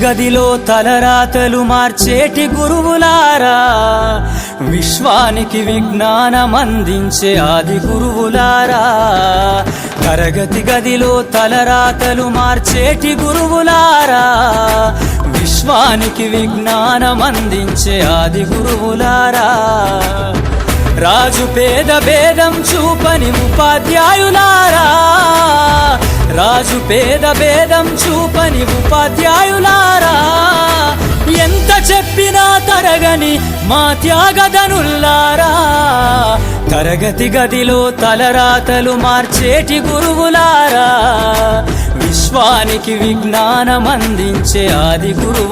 గదిలో తలరాతలు మార్చేటి గురువులారా, విశ్వానికి విజ్ఞానం అందించే ఆది గురువులారా. తరగతి గదిలో తలరాతలు మార్చేటి గురువులారా, విశ్వానికి విజ్ఞానం అందించే ఆది గురువులారా. రాజు పేద భేదం చూపని ఉపాధ్యాయులారా, రాజు పేద భేదం చూపని ఉపాధ్యాయులారా. ఎంత చెప్పినా తరగని మా త్యాగధనుల్లారా, తరగతి గదిలో తలరాతలు మార్చేటి గురువులారా, విశ్వానికి విజ్ఞానం అందించే ఆది గురువులు.